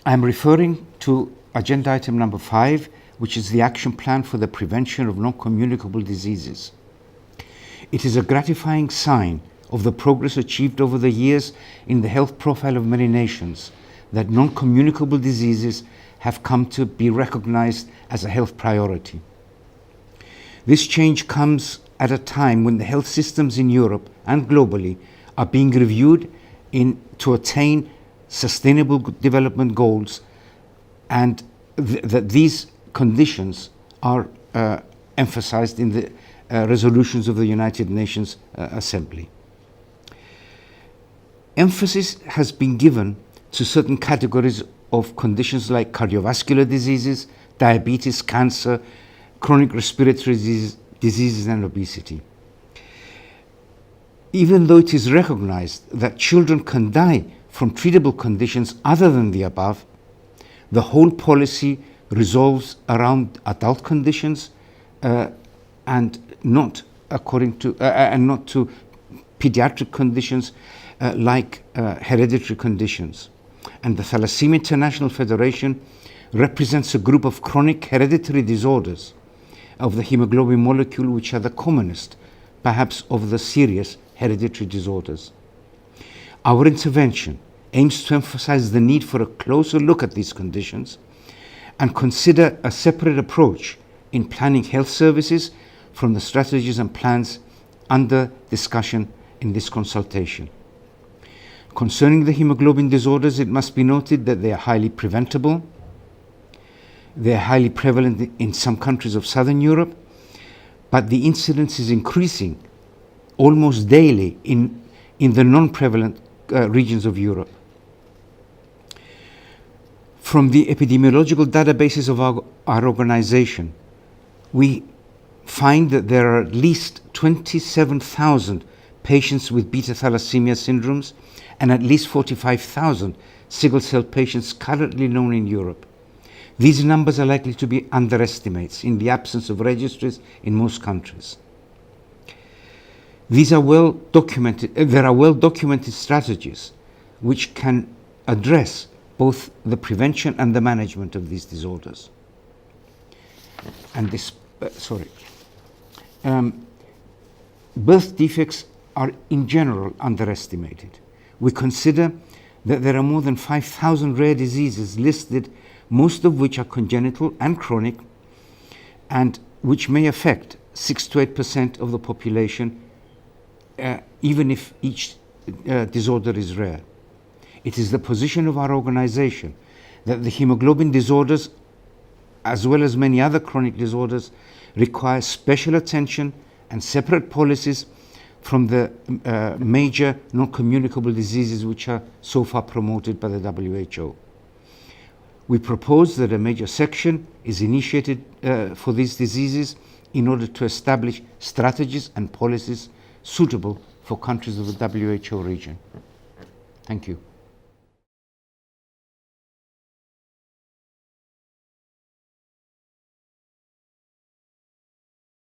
I'm referring to agenda item number 5, which is the action plan for the prevention of non-communicable diseases. It is a gratifying sign of the progress achieved over the years in the health profile of many nations that non-communicable diseases have come to be recognized as a health priority. This change comes at a time when the health systems in Europe and globally are being reviewed to attain sustainable development goals, and that these conditions are emphasized in the resolutions of the United Nations Assembly. Emphasis has been given to certain categories of conditions like cardiovascular diseases, diabetes, cancer, chronic respiratory diseases, and obesity. Even though it is recognized that children can die from treatable conditions other than the above, the whole policy revolves around adult conditions and not to pediatric conditions like hereditary conditions. And the Thalassaemia International Federation represents a group of chronic hereditary disorders of the hemoglobin molecule, which are the commonest, perhaps, of the serious hereditary disorders. Our intervention aims to emphasize the need for a closer look at these conditions and consider a separate approach in planning health services from the strategies and plans under discussion in this consultation. Concerning the hemoglobin disorders, it must be noted that they are highly preventable. They are highly prevalent in some countries of Southern Europe, but the incidence is increasing almost daily in the non-prevalent regions of Europe. From the epidemiological databases of our organization, we find that there are at least 27,000 patients with beta thalassemia syndromes and at least 45,000 sickle cell patients currently known in Europe. These numbers are likely to be underestimates in the absence of registries in most countries. There are well-documented strategies which can address both the prevention and the management of these disorders. And birth defects are in general underestimated. We consider that there are more than 5,000 rare diseases listed, most of which are congenital and chronic, and which may affect 6 to 8% of the population, even if each disorder is rare. It is the position of our organization that the hemoglobin disorders, as well as many other chronic disorders, require special attention and separate policies from the major non-communicable diseases which are so far promoted by the WHO. We propose that a major section is initiated for these diseases in order to establish strategies and policies suitable for countries of the WHO region. Thank you.